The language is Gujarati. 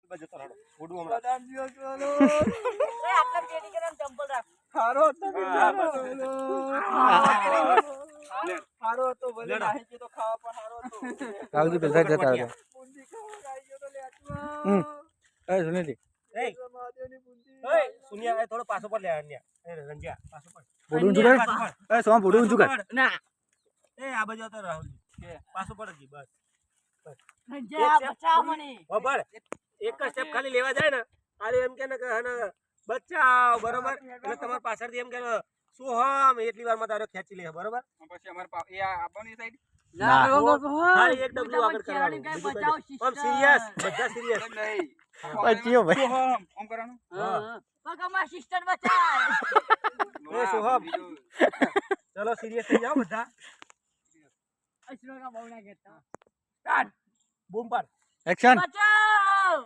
બાજુ તરાડો ઓડું હમણાં બદામ દિવસ વાલો એ આટલા પેટી કરે ચંપલ રાખ હારો હતો હારો હતો ભલે નાહી ગયો તો ખાવા પણ હારો હતો રાવજી પેલા જતા હતા બુંદી ખાવા આવી ગયો તો લેટમાં એ સુનેલી એ મહાદેવની બુંદી એ સુનિયા એ થોડો પાછો પર લે અન્ય એ રંજિયા પાછો પર બોડું ઊંચું કર એ સોમ બોડું ઊંચું કર ના એ આ બાજુ તો રાહુલ કે પાછો પર જ બસ જા બચાવ મને બરાબર એક જ સ્ટેપ ખાલી લેવા જાય ને આરે એમ કે ને કે હને બચાવ બરોબર એટલે તમાર પાછળથી એમ કે સોહમ એટલી વારમાં તારો ખેંચી લે બરોબર પછી અમાર એ આપવાની સાઈડ ના. ખાલી એક ડબલું આગળ કરવાનું બચાવ આમ સિરિયસ બધા સિરિયસ નહીં ઓય ચિયો ભાઈ ઓમ કરવાનું પગમાં સિસ્ટર બચાવ એ સોહમ ચલો સિરિયસ થઈ જાઓ બધા અસરો કા બહુ ના કહેતા સ્ટાર્ટ બૂમ પર એક્શન બચાવ